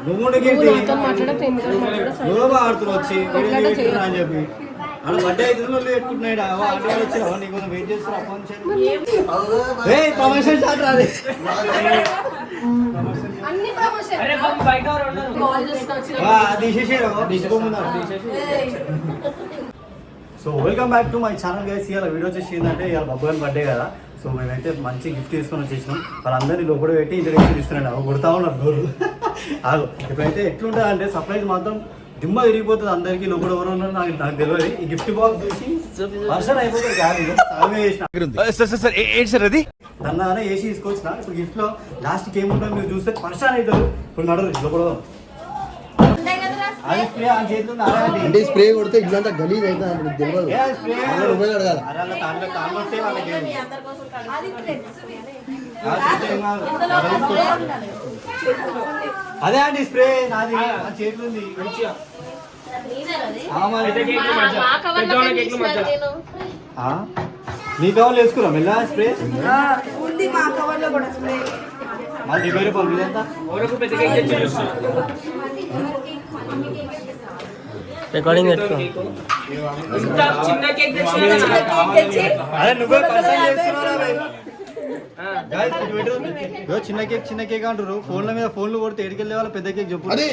నువ్వు ఆడుతున్నావు వచ్చి అని చెప్పి అక్కడ బర్త్డే అయితే పెట్టుకుంటున్నాడు అటు వచ్చావు నీకు వెయిట్ చేస్తున్నా ప్రమోషన్ స్టార్ట్ రాదు. So welcome back to my channel guys. ఇవాళ వీడియో వచ్చేసి ఏంటంటే ఇవాళ బబ్బుగాని బర్త్డే కదా. సో మేమైతే మంచి గిఫ్ట్ తీసుకొని వచ్చేసినాం. వాళ్ళందరినీ లోపల పెట్టి ఇంట్రడక్షన్ ఇస్తున్నాడు. అవి కొడతా ఉన్నారు డోర్లు. ఆగు ఇప్పుడైతే ఎట్లుంటుంది అంటే సర్ప్రైజ్ మాత్రం దిమ్మ తిరిగిపోతుంది అందరికి. లోపల ఎవరు ఉన్నారు నాకు తెలియదు. ఈ గిఫ్ట్ బాక్స్ చూసి వర్షన్ అయిపోతుంది కాదు అది దాన్ని ఏసీ తీసుకొచ్చిన. ఇప్పుడు గిఫ్ట్ లో లాస్ట్ ఏం ఉంటుంది మీరు చూస్తే పర్షన్ అవుతారు. ఇప్పుడు నడరు లోపల అంటే స్ప్రే కొడితే ఇల్లంతా గలీజ్ అవుతుంది తెలియదు. అడగాలి అదే అండి స్ప్రే నాది చేతులు ఉంది. నీ కవర్లు వేసుకున్నాం మెల్ల స్ప్రే మాది 20 రూపాయలు ఇదంతా రికార్డింగ్ పెట్టుకో. అరే నువ్వే పర్సన్ చేస్తున్నారా? చిన్న కేక్ అంటారు. ఫోన్ల మీద ఫోన్లు కొడితే ఎడికెళ్ళే వాళ్ళ పెద్ద కేక్ చెప్పు. అరే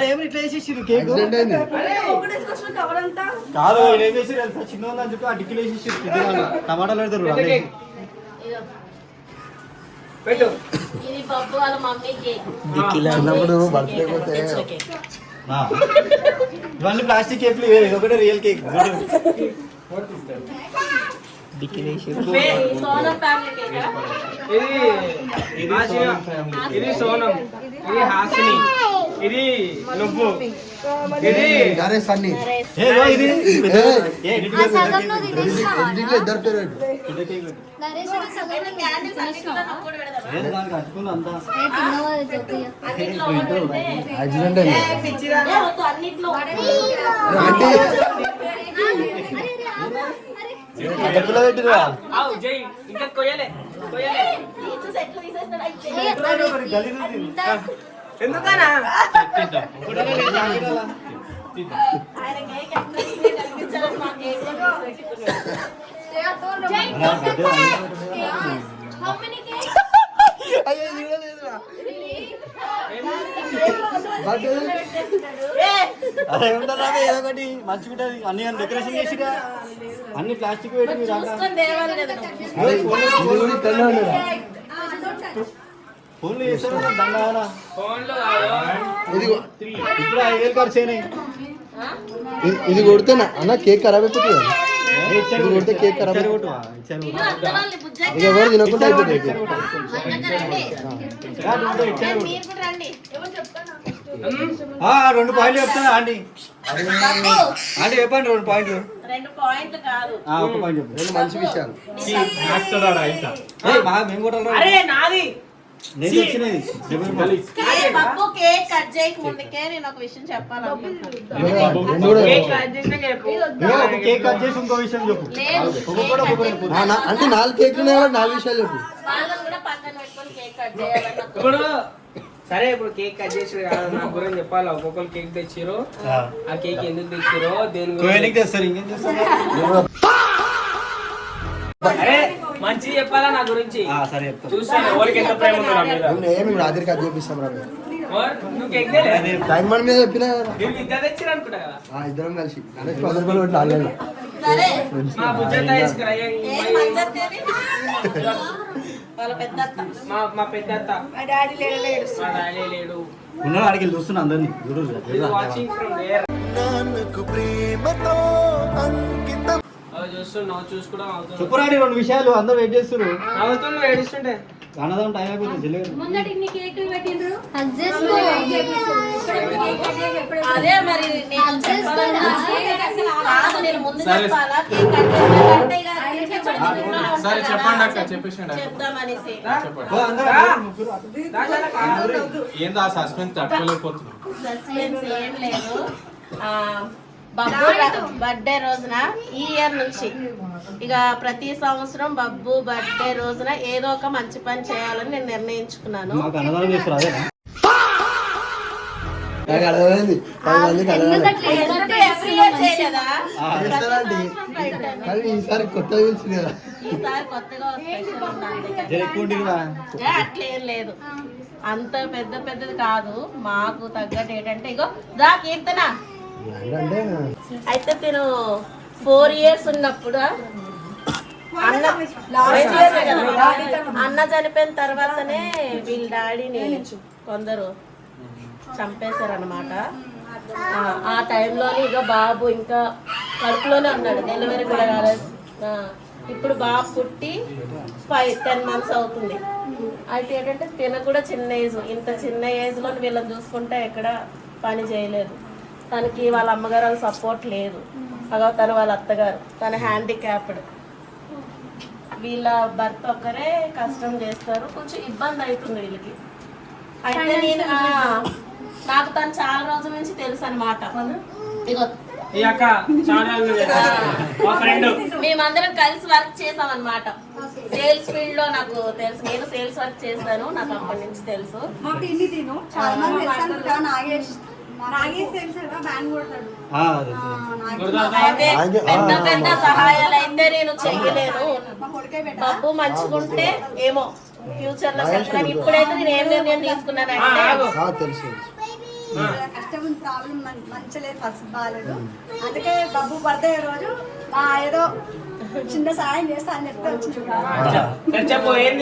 ఏమి ఇట్లా వేసేసారు కేక్ కాదు ఏం చేసారు చిన్న అని చెప్పి ఆ డిక్కీలు వేసేసారు. టమాటాలు పెడతారు. ఇవన్నీ ప్లాస్టిక్ కేక్లు ఒకటే రియల్ కేక్. ఇది సోనం, ఇది హాసిని, ఇది నువ్వు, ఇది సన్నీ. ఇద్దరు పేరు యాక్సిడెంట్ ఇంకా కొయ్యలే ఎందుకనా అరే ఏదో ఒకటి మంచిగుంటది. అన్ని డెకరేషన్ చేసిగా అన్ని ప్లాస్టిక్ పెట్టి ఫోన్లు చేస్తారు. దండ ఇప్పుడు 5,000 ఖర్చు అయినాయి. ఇది కొడితేనా అన్న కేక్ ఖరాబ్ అయిపోతుంది. కొడితే కేక్ ఖరాబ్ ఇక ఎవరు తినకుండా అయిపోతుంది. 2 పాయింట్లు చెప్తాను ఆంటీ. ఆంటీ చెప్పండి 2 పాయింట్లు. 2 పాయింట్లు కాదు, 1 పాయింట్ చెప్పు. 2 మంచి విషయాలు. మేము కూడా నేను వచ్చినది బాబు కేక్ కట్ చేయక ముందుకే నేను ఒక విషయం చెప్పాలనుకుంటున్నాను. కేక్ కట్ చేసి ఇంకో విషయం చెప్పు. అంటే 4 కేక్లు ఉన్నాయి కాబట్టి 4 విషయాలు చెప్పు. వాళ్ళని కూడా పక్కన పెట్టుకొని కేక్ కట్ చేయాలన్న. ఇప్పుడు సరే ఇప్పుడు కేక్ కట్ చేసి నా గురించి చెప్పాలి. ఒక్కొక్కరు కేక్ తెచ్చిరో ఆ కేక్ ఎందుకు తెచ్చిరో దేని గురించి తెస్తారు. ఇంకేం చేస్తారు? అరే మంచిగా చెప్పాలా నా గురించి. సరే చెప్తా. చూసాను ఎవరికి ఎంత ప్రేమ ఉందో నా మీద. రాత్రి కట్ చేపిస్తాం రా. నువ్వు కేక్ తెలే డైమండ్ మీద చెప్పినా ఇద్దరు తెచ్చిరు అనుకుంటా కదా. ఇద్దరం కలిసి 100 రూపాయలు పెట్టి ఆన్లైన్ సరే మా బుజ్జంతా తీసుకురా. వాళ్ళ పెద్ద మా పెద్ద అత్త మా డాడీ లేడు. ఉన్నాడు అడిగి చూస్తున్నా అందరినీ. Watching from there. చూస్తున్నావు చూసుకోవడం అవుతుంది. చెప్పురాడి 2 విషయాలు అందరూ వెయిట్ చేస్తున్నారు. అవుతున్నావు ఏడుస్తుంటే అన్నదాం టైం అయిపోతుంది. అదే మరి నేను ముందు చెప్పాలా కేక్ సరే చెప్పండి అక్క చెప్పేసండి చెప్దామనేసి. ఏందో ఆ సస్పెన్స్ తట్టుకోలేకపోతున్నాం. సస్పెన్స్ ఏం లేదు. బబ్బు బర్త్డే రోజున ఈ ఇయర్ నుంచి ఇక ప్రతి సంవత్సరం బబ్బు బర్త్డే రోజున ఏదో ఒక మంచి పని చేయాలని నేను నిర్ణయించుకున్నాను. మాకు అన్నదానం చేస్తారు అదేనా? నాకు అర్థమైంది 10 మందికి అడగాలి. ఎందుకంటే every year చేయలేదా? చేస్తారండి. కానీ ఈసారి కొత్తగా పిలిచింది కదా. ఈసారి కొత్తగా స్పెషల్ జర ఎక్కువ ఉండిరా. అట్లేం లేదు, అంత పెద్ద పెద్దది కాదు. మాకు తగ్గట్టు ఏంటంటే ఇగో దా కీర్తన అంటే అయితే నేను 4 years ఉన్నప్పుడు అన్న చనిపోయిన తర్వాతనే వీళ్ళ డాడీని కొందరు చంపేశారనమాట. ఆ టైంలోనే ఇక బాబు ఇంకా కడుపులోనే ఉన్నాడు, డెలివరీ కూడా కాలేదు. ఇప్పుడు బాబు పుట్టి 10 months అవుతుంది. అయితే ఏంటంటే తిన కూడా చిన్న ఏజ్, ఇంత చిన్న ఏజ్లో వీళ్ళని చూసుకుంటే ఎక్కడ పని చేయలేదు. తనకి వాళ్ళ అమ్మగారు వాళ్ళ సపోర్ట్ లేదు, అలా తను వాళ్ళ అత్తగారు, తన హ్యాండిక్యాప్డ్. వీళ్ళ భర్త ఒక్కరే కష్టం చేస్తారు, కొంచెం ఇబ్బంది అవుతుంది వీళ్ళకి. అయితే నేను నాకు తను చాలా రోజుల నుంచి తెలుసు అనమాట. ఇగో ఈ అక్క చాలా మా ఫ్రెండ్ మేమందరం కలిసి వర్క్ చేసాం అనమాట. సేల్స్ ఫీల్డ్ లో నాకు తెలుసు, నేను సేల్స్ వర్క్ చేశాను, నాకు అప్పటి నుంచి తెలుసు. చాలా మంది తెలుసు. నాగేష్ తెలుసు కదా, బ్యాండ్ కొడతాడు. అయితే పెద్ద పెద్ద సహాయాలు అయితే నేను చెయ్యలేను. డబ్బు మంచుకుంటే ఏమో ఫ్యూచర్ లో చెప్తాను. ఇప్పుడైతే నేను ఏం నిర్ణయం తీసుకున్నానంటే తెలుసు కష్టం ప్రాబ్లం మంచలేదు, ఫస్ట్ బాగాలేదు. అందుకే బాబు బర్త్డే రోజు ఏదో చిన్న సాయం చేస్తా అని చెప్తే వచ్చింది. చెప్పు ఏం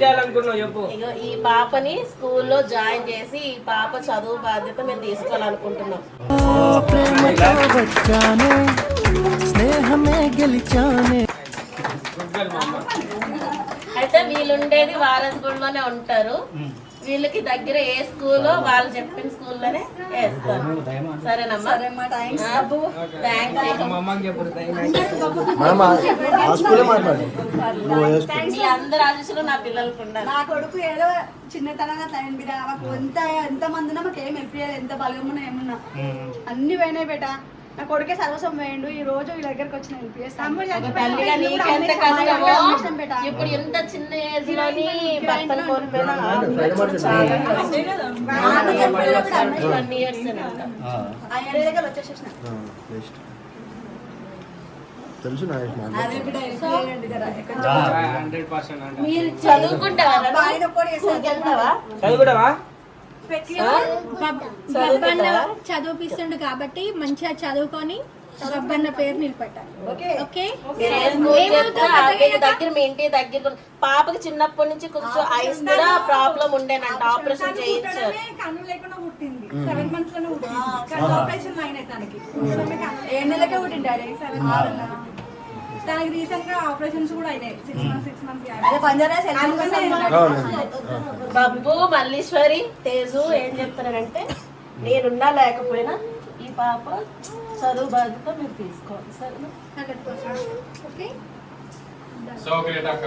చేయాలనుకున్నావు చెప్పు. ఇగో ఈ పాపని స్కూల్లో జాయిన్ చేసి ఈ పాప చదువు బాధ్యత మేము తీసుకోవాలనుకుంటున్నాం. అయితే వీళ్ళుండేది వారసుగూడలోనే ఉంటారు. వీళ్ళకి దగ్గర ఏ స్కూల్లో వాళ్ళు చెప్పిన స్కూల్లోనే వేస్తారు. సరేనమ్మా, థ్యాంక్స్. మీ అందరు ఆశీస్సులు నా పిల్లలకు ఉండాలి. నా కొడుకు ఏదో చిన్నతనంగా తన బిడ్డ మాకు ఎంత మంది ఉన్నా మాకు ఏం ఎంపీఎల్, ఎంత బలగమున్నా ఏమున్నా అన్ని పోయినాయి బేట. నా కొడుకే సర్వస్వం వేయండు. ఈ రోజు ఈ దగ్గరకు వచ్చిన ఎంపీఎస్ తల్లిగా నీకెంత కష్టమో. ఇప్పుడు ఎంత చిన్న ఏజ్ లోని భర్తను కోల్పోయినా చాలా కష్టం. 1 years దగ్గర వచ్చేసేసిన తెలుసు మీరు చదువుకుంటావా? చదువుకుంటావా? చదివిపిస్తుండు కాబట్టి మంచిగా చదువుకొని రబ్బన్న పేరు నిలబెట్టాలి. ఓకే దగ్గర మీ ఇంటి దగ్గర పాపకి చిన్నప్పటి నుంచి కొంచెం ఐస్ కూడా ప్రాబ్లం ఉండేనంట, ఆపరేషన్ చేయించారు. కన్ను లేకుండా పుట్టింది, 7 months లోనే పుట్టింది. ఆపరేషన్ అయినాయి తనకి, 7 నెలలకే పుట్టింది డాడీ. 7 months తనకి రీసెంట్ గా ఆపరేషన్స్ కూడా అయినాయి. 6 months. బబ్బు, మల్లీశ్వరి, తేజు ఏం చెప్తున్నారంటే నేనున్నా లేకపోయినా ఈ పాప చదువు బాధ్యత మీరు తీసుకోవాలి. సరేనా? 100%. ఓకే, సో గ్రేట్ అక్క.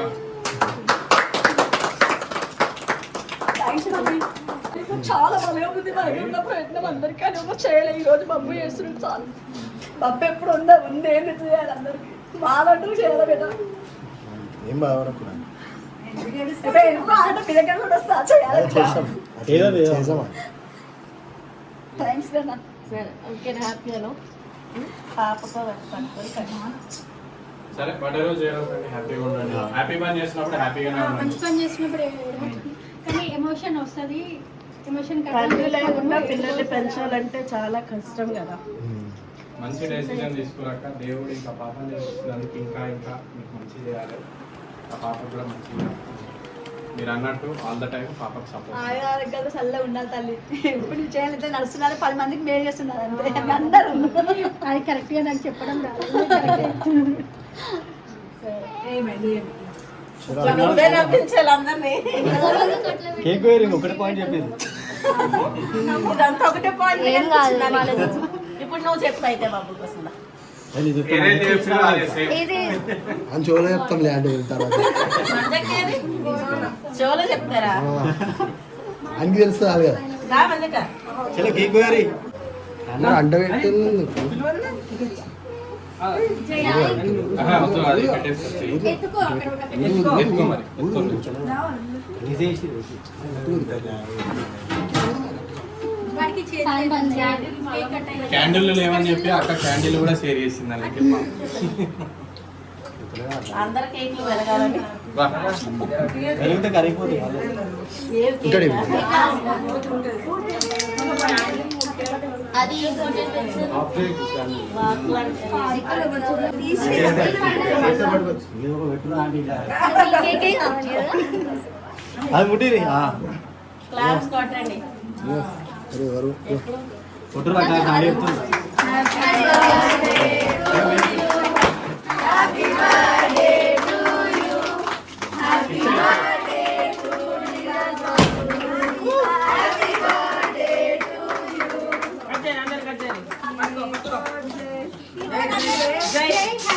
చాలా బలంగా ఉంది. బలమైన ప్రయత్నం అందరికీ అని చేయలేదు. ఈ రోజు బబ్బు చేస్తున్నాడు చాలు. బబ్బు ఎప్పుడు ఉంది ఏంటి చేయాలి అందరికి బాగా చేయాలి కదా. ఏం బాగా ఆట మీ దగ్గర కూడా వస్తా చేయాలి. థ్యాంక్స్ అన్న. సరే, ఓకే, హ్యాపీను పాపతో పట్టుకొని సరే బర్త్డే రోజు ఏడవకండి, హ్యాపీగా ఉండండి. హ్యాపీ పని చేసినప్పుడు హ్యాపీగానే ఉండండి. మంచి పని చేసినప్పుడు కానీ ఎమోషన్ వస్తుంది. ఎమోషన్ తల్లి లేకుండా పిల్లల్ని పెంచాలంటే చాలా కష్టం కదా. మంచి డెసిజన్ తీసుకురాక దేవుడు ఇంకా పాపం చేస్తున్నందుకు ఇంకా మీకు మంచి చేయాలి. ఆ పాప కూడా మంచిగా మీరు అన్నట్టు ఆల్ ద టైం పాపకు సపోర్ట్. ఆరోగ్యాలు చల్లగా ఉండాలి తల్లి. ఇప్పుడు నువ్వు చేయాలంటే నడుస్తున్నారు, 10 మందికి మేలు చేస్తున్నారు అంతే అందరూ. అది కరెక్ట్గా నాకు చెప్పడం రాదు. నువ్వే నవ్వించాలి అందరినీ. కేక్ వేరింగ్ ఒకటే పాయింట్ చెప్పింది. ఇదంతా ఒకటే పాయింట్. ఇప్పుడు నువ్వు చెప్పు అయితే బాబు కోసం. ఏదైతే చెప్పినా అదే సేమ్. అని చోలో చెప్తాం లేండి తర్వాత షోలో చెప్తారా? ఆయనకి తెలుస్తుంది కదా. రా మంజక్క. చలో కేక్ వేరి. అంట పెట్టింది ఆహా, వద్దు, అది పెట్టేసి చెయ్యి. ఎత్తుకో అక్కడ ఒక ఎత్తుకో మరి, ఎత్తుకో నిల్చో. తీసేసి వాడికి చేతి కేక్ కట్ అయ్యింది. క్యాండిల్ లేవని చెప్పి అక్క క్యాండిల్ కూడా షేర్ చేసింది అలాగే అందరు కేక్లు పెరగాలని పెరిగితే కరిగిపోతుంది ఇక్కడ అది ఇంకోటి ఏంటంటే వాకులు అంటే అది ముట్టిరి క్లాప్స్ కొట్టండి కొట్టురు గాడి చెప్తుంది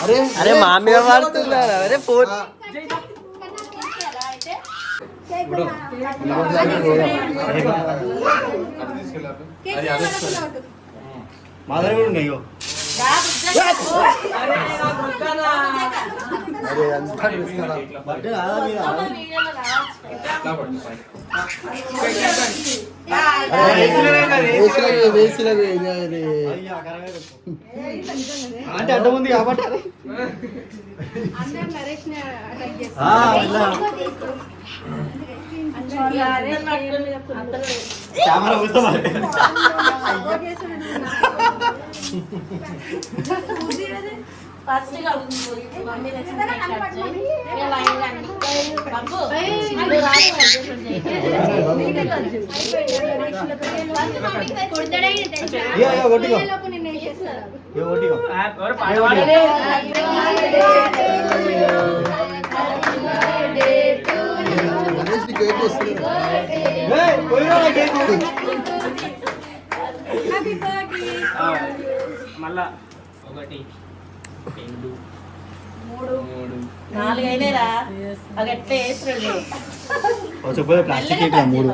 అరే అరే మా మీద వాడుతున్నారు అరే ఫోన్ అది అదే మా దగ్గర కూడా ఉన్నాయి అరే అంతా చేస్తున్నారా? బర్త్డే కాదా మీద వేసిలకు అంటే అడ్డం ఉంది కాబట్టి అందరం నరేష్ ని అటాక్ చేస్తారు కెమెరా వస్తాం ఫస్ట్ మమ్మీ కొట్టిగో కొట్టిగో కేక్ వస్తుంది మళ్ళా 1 2 3 4 అయినారా అది ఎట్లా వేసిరండి చెప్పలేదు ప్లాస్టిక్ కేక్ 3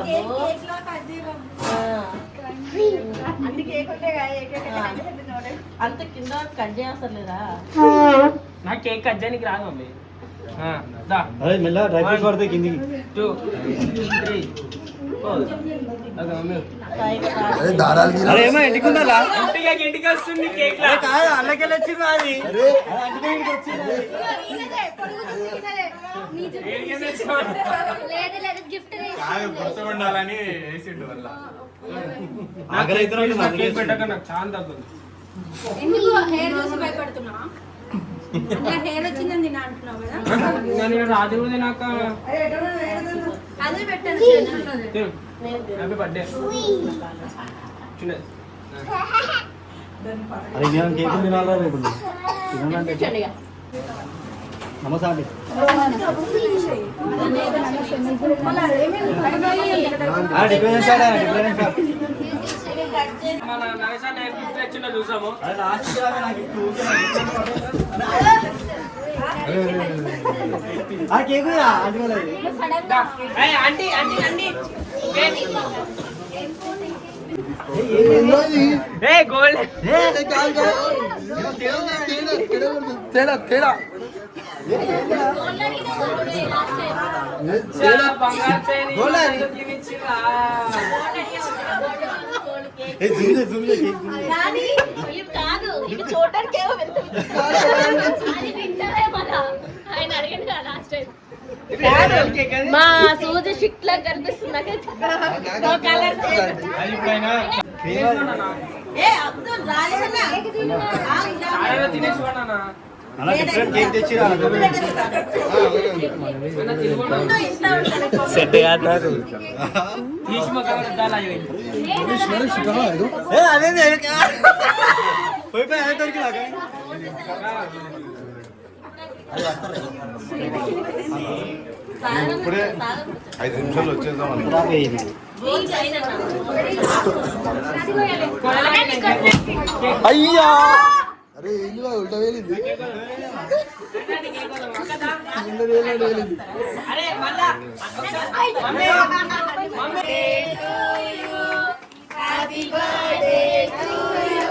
అంత కింద కట్ చేస్తారు లేదా నాకు కేక్ కట్ చేయడానికి రాదు మమ్మీ దా అదే మెల్ల డ్రై ఫ్రూట్స్ పడతాయి కిందికి 2 3 4 అదే మమ్మీ అరే దారాలు గీరాలు. అరే ఏమో ఎంటుకుందా ఇంటికి వస్తుంది కేక్ కాదు అల్లకెళ్ళి వచ్చింది అది అరే గిఫ్ట్ గుర్తుండాలని వేసిండు వల్ల ఆకలి అవుతున్నట్టు కేక్ పెట్టాక నాకు చాలా తగ్గుంది ఎందుకు హెయిర్ చూసి భయపడుతున్నా హెయిర్ వచ్చిందని నేను అంటున్నావు కదా నేను రాత్రి కూడా నాకు అదే పెట్టాను హ్యాపీ బర్త్డే చిన్నది అరే నేను కేక్ తినాలా రేపు తినాలంటే నమస్తే అండి డిప్రెషన్ స్టార్ట్ అయినా డిప్రెషన్ స్టార్ట్ మన నరేష్ అన్న ఏం గిఫ్ట్ తెచ్చిందో చూసాము అరే లాస్ట్ ఆ కేక్ ఆంటీ ఆంటీ ఆంటీ ఏ గోల్డ్ తేడా తేడా బంగారు కానీ ఇవి కాదు ఇవి చూడడానికి ఏమో ఆయన అడిగాడు కదా లాస్ట్ టైం మా సూజీ షిట్ లాగా కనిపిస్తుంది కలర్ ఏ అబ్దుల్ తినేసి వాడినా అలా డిఫరెంట్ కేక్ తెచ్చి సెట్ కాదు తీసి మొక్కలు అదే పోయిపోయి అదే దొరికి ఇప్పుడే 5 నిమిషాలు వచ్చేద్దాం అయ్యా అరే ఏంది ఉల్టా వేలింది అరే మళ్ళా happy birthday to you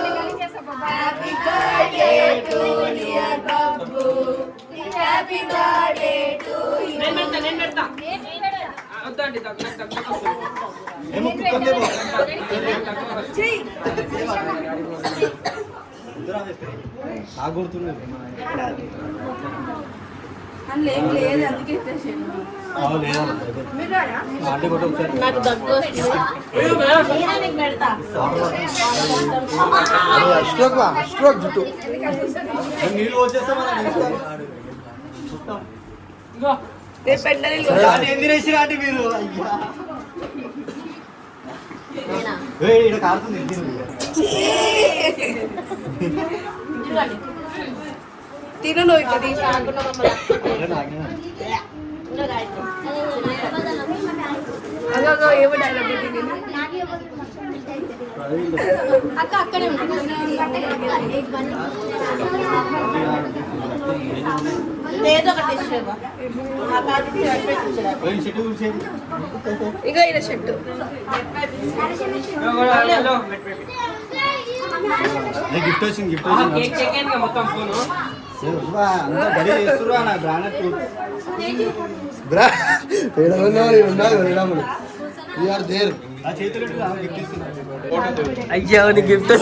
happy birthday to dear Babu, happy birthday to you. నేను పెడతా వద్దండి దగ్గర ఏమో కుక్కందే పో. నాకు గుర్తుంది. అందులో ఏం లేదు, అందుకే ఇచ్చేసాను. అంటే కూడా ఒకసారి నాకు దగ్గు వస్తుంది. నేనే నీకు పెడతా. స్ట్రోక్ జుట్టు నీళ్ళు వచ్చేస్తా మనం ఎందుకు వేసిరా అంటే మీరు అయ్యా. నేనా? ఇక్కడ కారుతుంది చూడండి. తిను నువ్వు ఇక్కడ తీసి. కాకుండా మమ్మల్ని ఇంకా గాయత్రి. అదో ఏమో డైలాగ్ పెట్టింది. అక్క అక్కడే ఏదో ఒకటి ఇచ్చేవా ఆ పాటికి పెట్టేసి చెట్టు చూసేది. ఇక ఈయన షర్టు. గిఫ్ట్ వచ్చింది గిఫ్ట్ వచ్చింది. కేక్ చెక్ మొత్తం ఫోను అంతా గడి చేస్తున్నా నా బ్రాండ్ వీఆర్ దేర్ నా చేతులు గిఫ్ట్ ఇస్తున్నా. అయ్యా గిఫ్ట్ గిఫ్ట్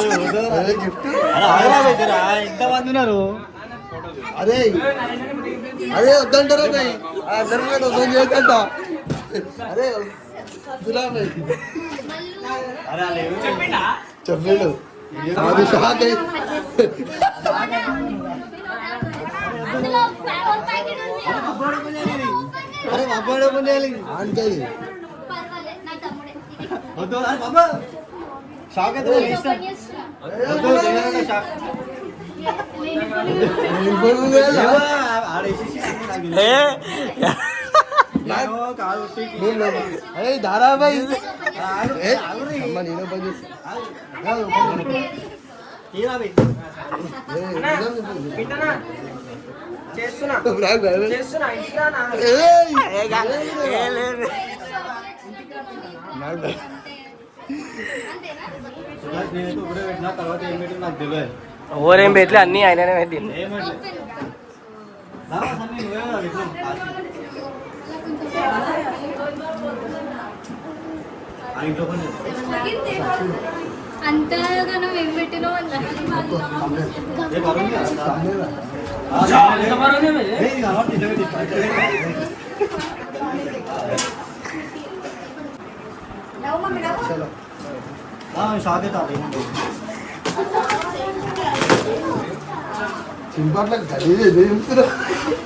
ఎంత మంది ఉన్నారు. అదే అదే వద్దంటారు అదే అందరం వద్దని చేద్దంట అదే దురాబాయ్ అరే అలా ఏమో చెప్పాడు అది షాక్ అయి అందులో ఫ్లవర్ ప్యాకెట్ ఉంది. అరే అబ్బాయి చేయాలి అంటే పర్వాలేదు నా తమ్ముడే. వద్దు అరే బాబా షాక్ అయితే ఇష్టం వద్దు దేనికన్నా షాక్ అరే దారాబాయ్ అమ్మ నేను పని వింటనా చేస్తున్నా చేస్తున్నా ఇంటికానా నేనైతే ఇప్పుడే పెట్టినా తర్వాత ఏం పెట్టినా నాకు తెలియదు. ఓరేం పెట్టలే అన్ని ఆయననే పెట్టింది. ఏం పెట్టలేదు నువ్వే పెట్టినావు ఆ ఇంట్లో పని అంతగా నువ్వు ఏం పెట్టినావు అన్న ఏ బరువు ఎంత బరువు ఉంది? షాక్ అవుతా చింపాట్ల గలీజ్ ఏదో చెప్తున్నా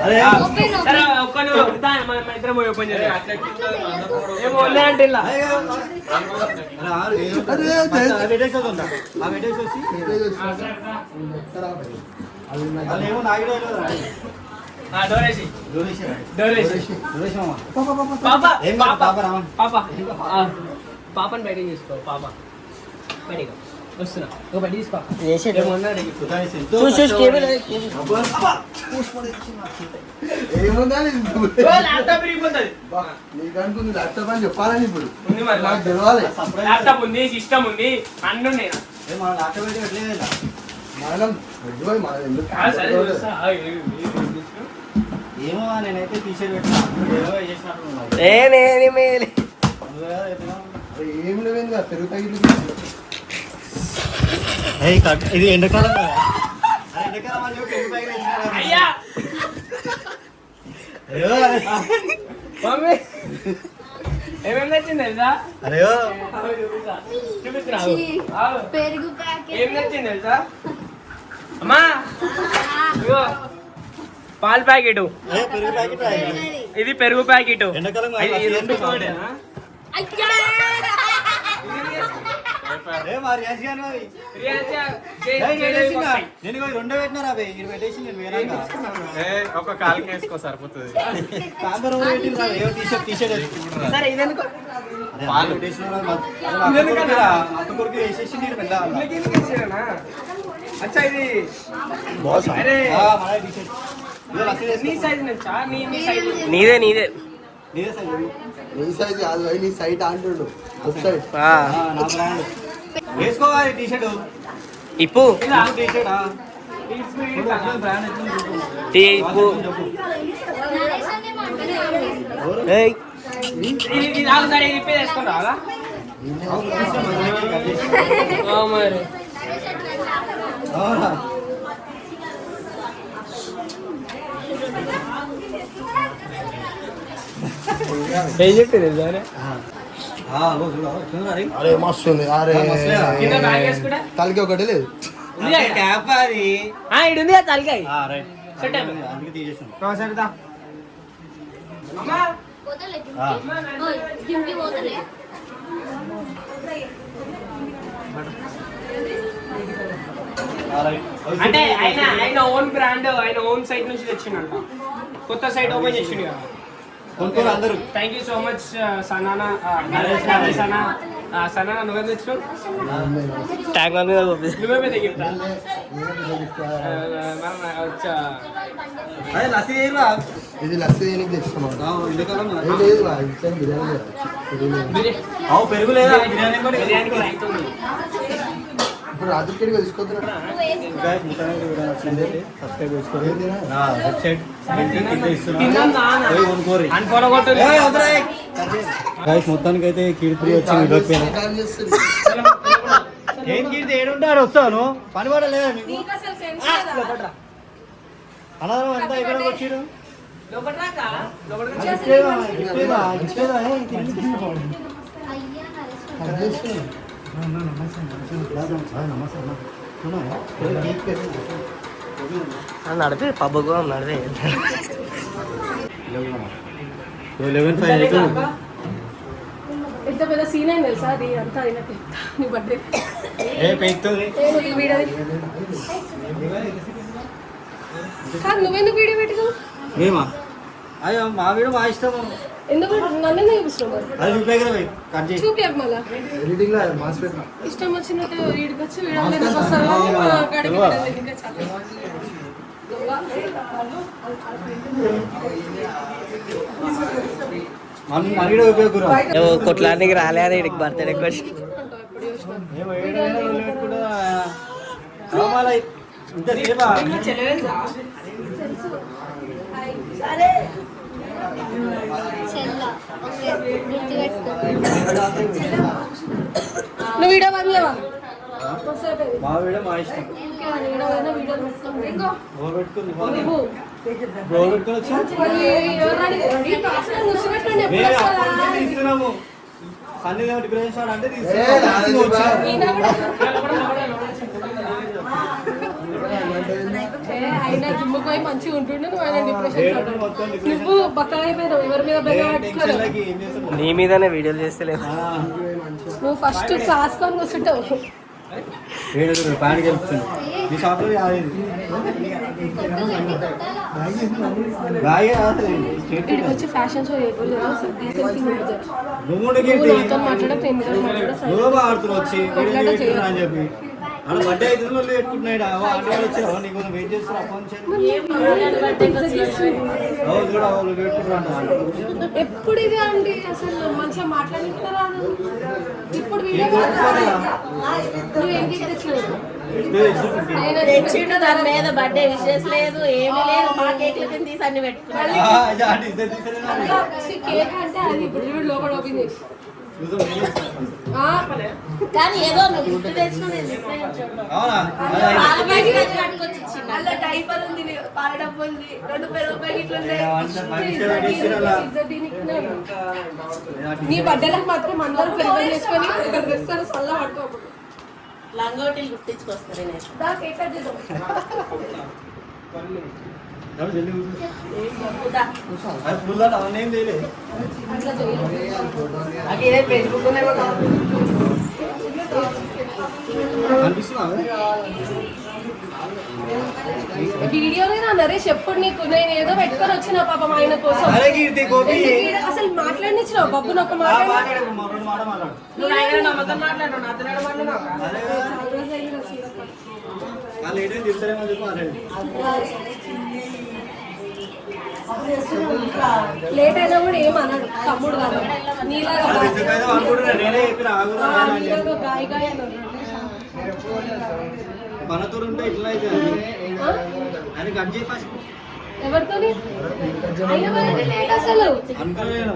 అరే సరే ఒక్క నువ్వు మన ఇద్దరం పోయి ఓపెన్ చేయాలి ఏమో వదిలే అంటే ఇలా ఏమో నాయుడు డోరేసి డోరేసి పాప ఏం కాదు, పాప రావన్. పాప పాపని బయటకు తీసుకో పాప బయటకు వస్తున్నా ఒక బయట తీసుకో ఏమన్నా ఏముందా ల్యాప్టాప్ విరిగిపోతుంది నీకు అనుకుంది ల్యాప్టాప్ అని చెప్పాలని ఇప్పుడు ఉంది మరి నాకు తెలవాలి ల్యాప్టాప్ ఉంది సిస్టమ్ ఉంది అన్ని ఉన్నాయి మనం వెళ్ళిపోయి మనం ఎందుకు సరే చూస్తా. ఏమో నేనైతే టీషర్ట్ పెట్టినా ఏమో చేసినట్టు అరే ఏం లేవేంది కదా పెరుగు ప్యాకెట్లు ఇది ఎండాకాలం కదా. ఎండాకాలం అని చెప్పి పెరుగు ప్యాకెట్ వేసినారు. అయ్యా అయ్యో మమ్మీ ఏమేమి నచ్చింది తెలుసా అయ్యో చూపిస్తున్నావు పెరుగు ప్యాకెట్ ఏం నచ్చింది తెలుసా అమ్మా ఇగో పాల ప్యాకెట్ పెరుగు ప్యాకెట్ ఇది పెరుగు ప్యాకెట్ ఎండాకాలం నేను రెండో పెట్టినారా ఇది పెట్టేసి నేను వేరే ఒక కాలుకి వేసుకో సరిపోతుంది. టీషర్ట్ సరే ఇదనుకో అత్త కొడుకు వేసేసి నేను వెళ్ళాలి అచ్చా ఇది అరే నీ సైజ్ నుంచా నీ సైజ్ నీదే నీ సైజ్ కాదు భయ్, నీ సైట్ అంటుండు వెబ్ సైట్ వేసుకోవాలి టీషర్ట్ ఇప్పు టీ ఇప్పు ఏయ్ సరే రిపేర్ చేసుకుని రావాలా మరి ఏం చెప్పింది అరే మస్తు ఉంది. అరే కింద బ్యాగ్ వేసుకుంటా తలకి ఒకటి లేదు. క్యాప్ అది ఇడు ఉంది తలకాయ సెట్ అయిపోయింది అందుకే తీసేసాం. సెట్దా అమ్మా అంటే ఆయన ఓన్ బ్రాండ్ ఆయన ఓన్ సైట్ నుంచి తెచ్చిండంట కొత్త సైట్ ఓపెన్ చేసిండు కదా కొనుక్కోరు అందరూ. థ్యాంక్ యూ సో మచ్ సనానా సనానా నువ్వేం తెచ్చినావు ట్యాంక్ బండ్ మీద పంపిస్తా. నువ్వే గిఫ్ట్ అదే లస్సీ చేయరా? ఇది లస్సీ దేనికి తెచ్చుకున్నాం. ఎండాకాలం ఏం లేదు బా, ఇచ్చాను బిర్యానీ లేదు. పెరుగు లేదా? బిర్యానీ కూడా బిర్యానీకి రైట్ ఉంది ఇప్పుడు రాత్రికి తీసుకొద్దురా. సబ్స్క్రైబ్ చేసుకోండి. వెబ్సైట్ తిన్నాం నాన్న. కొనుక్కోరు. అన్ఫాలో కొట్టు గైస్ మొత్తానికి అయితే కీర్తి వచ్చింది. ఏం చేస్తుంది? ఏం కీర్తి ఏడుంటాడు? వస్తాను పని పడలేదా మీకు? అన్నదం అంతా ఇక్కడ వచ్చిరు. నడిపి పబ్బకు నడిపి 11:05 ఎంత పెద్ద సీన్ అయింది తెలుసా అది అంతా అయినట్టు నీ బర్త్డే కాదు నువ్వెందుకు వీడియో పెట్టుకో మేమా? అయ్యో మా వీడు మా ఇష్టం. ఎందుకు నన్ను చూపిస్తున్నావు అది చూపే కదా కట్ చేసి చూపియకు మళ్ళా ఎడిటింగ్ లో మాస్ పెట్టినా. ఇష్టం వచ్చినట్టు వీడికి వచ్చి వీడియో వస్తారు మన వీడియో ఉపయోగ కొట్లానికి రాలే అని ఇక్కడికి బర్త్డే వచ్చి నువ్వు వీడియో బంద్లేవా మా వీడియో మా ఇష్టం. తీస్తున్నాము సన్నీ డిప్రెషన్ అంటే ఆయన జిమ్కి పోయి మంచిగా ఉంటుండే నువ్వు ఆయన డిప్రెషన్ నువ్వు బక్కగా అయిపోయినావు ఎవరి మీద బెగ్గ నీ మీదనే వీడియోలు చేస్తలేవు. నువ్వు ఫస్ట్ కాసుకొని కూర్చుంటావు ప్యాంట్ గెలుపుతుంది ఈ షాప్లో ఇక్కడికి వచ్చి ఫ్యాషన్ షో ఆడుతున్నావు వచ్చి అని చెప్పి అలా బర్త్డే అవుతుంది వాళ్ళు పెట్టుకుంటున్నాడు ఆటగాడు వచ్చారు నీకు వెయిట్ చేస్తున్నా ఎప్పుడు ఇదే అండి అసలు మంచిగా మాట్లాడుతున్నారా ఇప్పుడు వీడియో నువ్వేంటి తెచ్చినావు తెచ్చిండు దాని మీద బర్త్డే విషెస్ లేదు ఏమీ లేదు మా కేక్ల కింద తీసి అన్ని పెట్టుకున్నాడు కేక్ అంటే అది ఇప్పుడు లోపల ఓపెన్ చేసి కానీ ఏదో నువ్వు గుర్తు తెచ్చిన డైపర్ ఉంది పాల డబ్బు ఉంది 2 రూపాయలు నీ బర్త్డేలకు మాత్రం అందరూ ప్రిపేర్ చేసుకొని వస్తారు సల్లా పట్టుకోప్పుడు లంగోటీలు గుర్తించుకొస్తారు వీడియోనే నా నరేష్ ఎప్పుడు నీకు నేను ఏదో పెట్టుకొని వచ్చిన పాపం ఆయన కోసం అసలు మాట్లాడినిచ్చినావు బాబు ఒక లేట్ అయినా కూడా ఏమన్నాడు తమ్ముడు కాదు నీలాగా గాయ గాయ మనతో ఉంటే ఇట్లా అయితే ఆయన కట్ చేయి ఫస్ట్ ఎవరితోని అయినా మనది లేట్ అసలు అనుకోలేను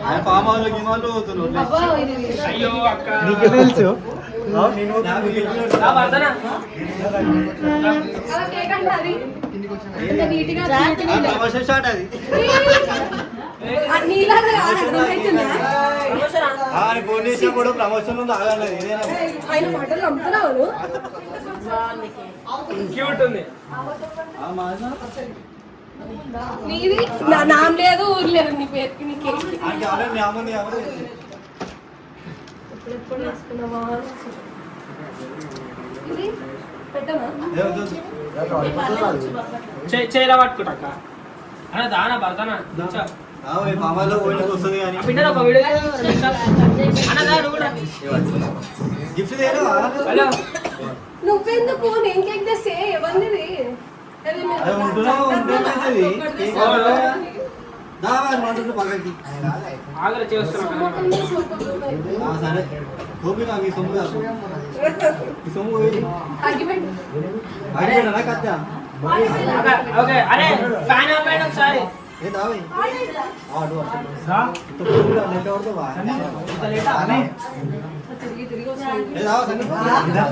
ఆయన ఫామ్ హౌస్ లోకి వాళ్ళు పోతున్నారు అబ్బా ఇది అయ్యో అక్క నీకే తెలుసు అలా కేక్ అంటే అది ఇంత నీట్గా ప్రమోషన్ స్టార్ట్ అది నీలాగా అర్థమవుతుందా ఆయన ఫోన్ చేసినప్పుడు ప్రమోషన్ ఉంది ఆగలేదు ఇదేనా ఆయన మాటలు నమ్ముతున్నావు బాగుంది కేక్. క్యూట్ ఉంది నీది నామ్ లేదు ఊరు లేదు నీ పేరుకి నీ కేక్ ఎప్పుడెప్పుడు వేసుకున్నావా ఇది పెట్టమా చేయలా పట్టుకుంటాక అన్న దానా భర్తనా మామూలు పోయినకి వస్తుంది కానీ పిల్లలు ఒక వీడియో అన్న నువ్వు కూడా గిఫ్ట్ తేను హలో నువ్వెందుకు నేను కేక్ తెస్తే ఎవరిది అది ఉంటున్నావు ఉంటుంది మాట్లాడు పక్కకి ఆగ్రహ చేస్తున్నాను సరే గోపి నాకు ఈ సొమ్ము కాదు ఈ సొమ్ము పోయి అడిగాడా కత్తా ఓకే అరే ఫ్యాన్ ఆపేయండి ఒకసారి ఏ దావే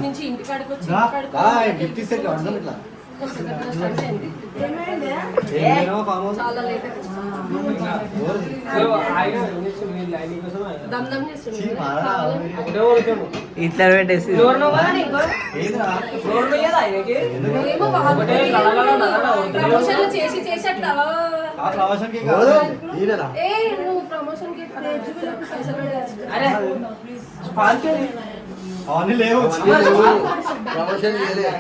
నుంచి ఇంటికాడికి వచ్చి గిఫ్ట్ ఇస్తే అర్థం ఇట్లా చాలా లేట్ దమ్ దమ్ చేస్తున్నాడు ఇట్లా పెట్టేసి ఏమో ప్రమోషన్ చేసి చేసి అట్లా ఏ నువ్వు ప్రమోషన్ కి అరే అవన్నీ లేవు ప్రమోషన్ చేయలే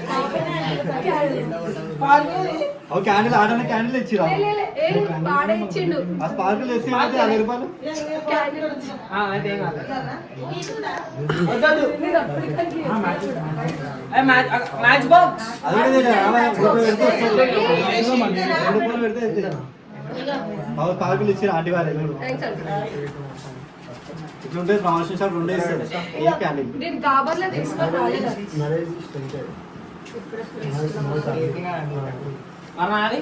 క్యాండిల్ ఆడనే క్యాండిల్ ఇచ్చిరా వాడే ఇచ్చిండు ఆ స్పార్కులు వేసి 50 రూపాయలు క్యాండిల్ అదేం కాదు మ్యాచ్ బాక్స్ అది స్పార్కులు ఇచ్చారు ఆంటీ వారు థ్యాంక్స్ అండి ఇట్లుంటే ప్రమోషన్ షాప్ 2 ఇస్తారు ఏ క్యాండిల్ నేను గాబర్లో తీసుకొని రాలేదు అన్నది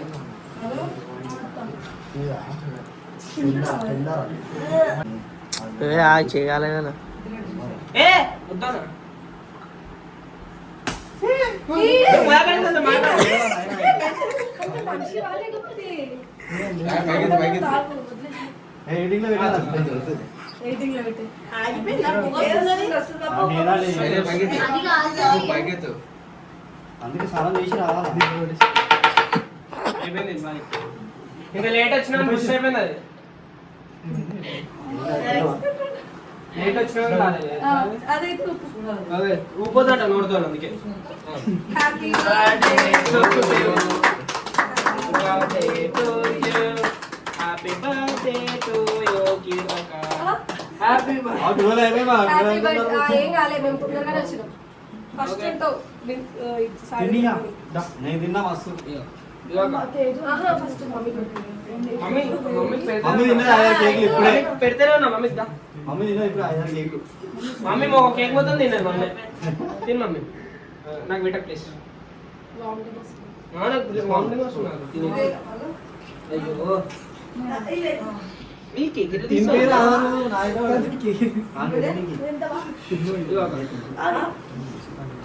చేయాలి కదా ఏ వద్దానా మనిషి వాళ్ళే గొప్పది ఎడిటింగ్ లో పెట్టాలి రేటింగ్ లో పెట్టి అందుకే స్నానం చేసి రావాలి ఇంకా లేట్ వచ్చినా మిస్ అయిపోయింది అది లేట్ వచ్చినా కాలేదు అదైతే అదే ఊపోదట నోడుతాను అందుకే happy happy birthday to you కిరక హ్యాపీ హ్యాపీ బర్త్డే ఏం కాలే మేము తొందరగానే వచ్చినాం ఫస్ట్ ఏంటో నేను తిన్నా మస్తు ఫస్ట్ మమ్మీ మమ్మీ మమ్మీ తిన్నది 5 కేకులు ఇప్పుడే పెడితేనే ఉన్నా మమ్మీ దా మమ్మీ తిన్నది ఇప్పుడు 5 కేకులు మమ్మీ ఒక కేక్ మొత్తం తిన్నది మమ్మీ తిను మమ్మీ నాకు పెట్ట ప్లీజ్ నాకు వామిటింగ్ వస్తుంది అయ్యో ఈ కేక్ తింపే రాదు నాయన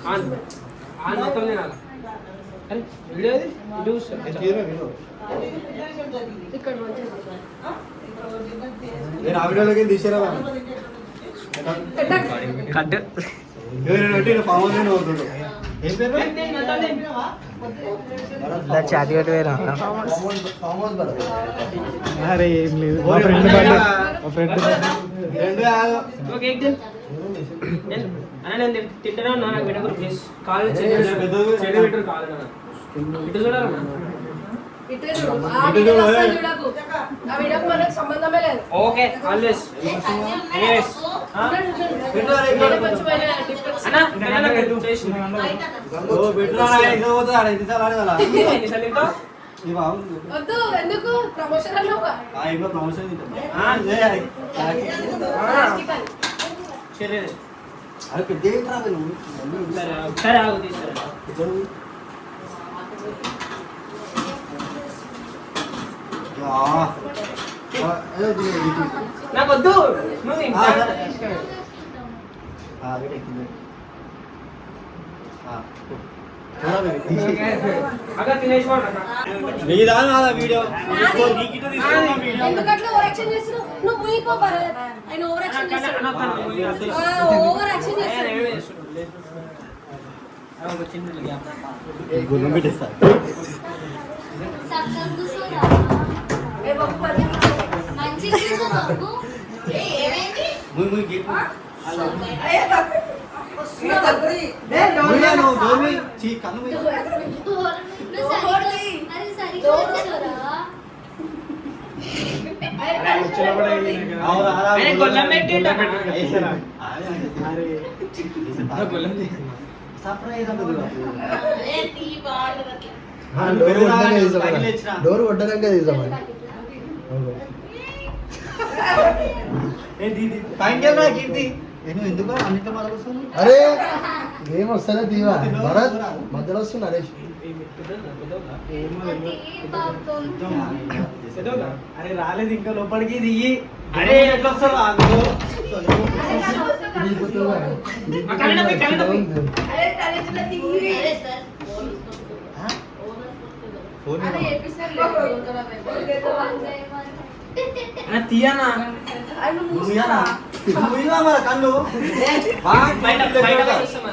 ఆన్ మొత్తం తినాలి అరే వీడియో ఇది ఇటు ఇక్కడ నేను ఆ వీడియోలోకి తీసేరా కట్ ఫామ్ హౌస్ అవుతుండు ఏం పేరు చాటి పెట్టి వేరా అరే ఏం లేదు మా ఫ్రెండ్ బర్త్డే మా ఫ్రెండ్ ఒక కేక్ తిను అన్న నేను తింటానే ఉన్నా నాకు పెట్టకూడదు ప్లీజ్ కాలు చెడు పెట్టరు కాలు ఇటు చూడాలన్నా ఇటే చూడు ఆ వీడియో అసలు చూడకు ఆ వీడియోకి మనకు సంబంధమే లేదు ఓకే ఆల్వేస్ ఎనీవేస్ అన్న పిల్లల చేసి ఓ బెటర్ ఇదో పోతా ఇది సార్ కదా ఎన్ని సార్లు తింటావు ఈ బాగుంది వద్దు ఎందుకు ప్రమోషన్ అన్నావుగా ఆ ఇంకో ప్రమోషన్ సరే అది పెద్ద ఏంట్రా నువ్వు? సరే సరే ఆగు తీసుకురా. నాకు వద్దు నువ్వు ఆ, ఇంకా సరే. తీసుకురా. అక్క తినేసి వాడు అక్క. వీడియో ఎందుకట్లా ఓవర్ యాక్షన్ చేస్తున్నావు? నువ్వు మునిగిపో భరత్. ఆయన ఓవర్ యాక్షన్ చేస్తున్నాడు. ఓవర్ యాక్షన్ చేస్తున్నాడు. గుర్రం పెట్టేస్తా గొల్లం పెట్టిండు. డోర్ కొట్టడాక తీసామని ఎందుకు అన్నింటిలో మొదలు అరే ఏం వస్తలే తీవా భరత్ మధ్యలో వస్తుంది నరేష్ అరే రాలేదు ఇంకా లోపలికి దిగి అరే ఎట్లా వస్తారు తీయనా కళ్ళు బయట బయట వేస్తామా?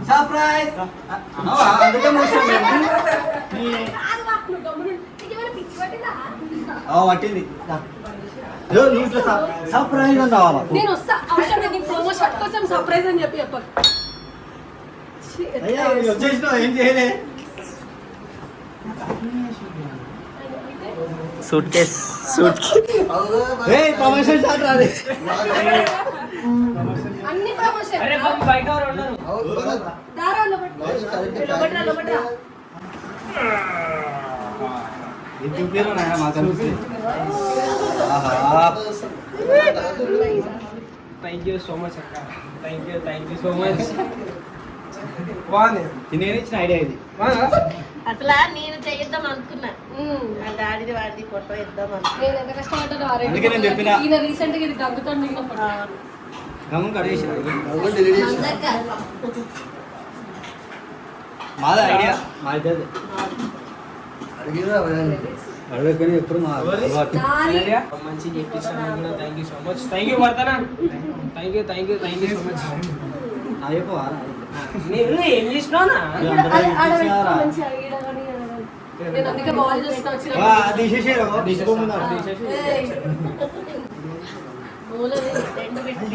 సర్ప్రైజ్ అందుకే పట్టింది సర్ప్రైజ్ అంటావా నేను వస్తా అవసరం లేదు. ప్రమోషన్ కోసం సర్ప్రైజ్ అని చెప్పి చెప్పాలి. అయ్యా వచ్చేసినావు ఏం చేయలే suit case suit promotion start రాదే అన్ని ప్రమోషన్. అరే బాబు బయట ఎవరు ఉన్నారు? దారాల్లో లోపట్రా లోపట్రా. ఇది చూపిరా నాయన మాకు అనిపిస్తుంది థ్యాంక్ యూ సో మచ్ అక్క. Thank you so much. బాగుంది. నేను ఇచ్చిన ఐడియా ఇది అసలు నేను చేద్దాం అనుకున్నా. నా డాడీది వాడిది ఫోటో ఇద్దాం అనుకున్నా. నేను ఎంత కష్టపడ్డానో ఆ రేటు. అందుకే నేను చెప్పినా. ఈయన రీసెంట్ గా ఇది దగ్గుతాడు మిగిలిన ఫోటో. గమం కడేసిన డిలీట్ చేసిన మాది ఐడియా మా ఇద్దరిది అడిగిరా అడగకని ఎప్పుడు మా అలవాటు. మంచి గిఫ్ట్ ఇస్తాను. Thank you so much. Thank you వర్తనా. Thank you so much. నా చెప్పు నేను ఏం చేసినావునా? మంచిగా ఈడ కానీ నేను అందుకే బాల్ చేస్తున్నా వచ్చిన. తీసేసారు మూలని రెండు పెట్టి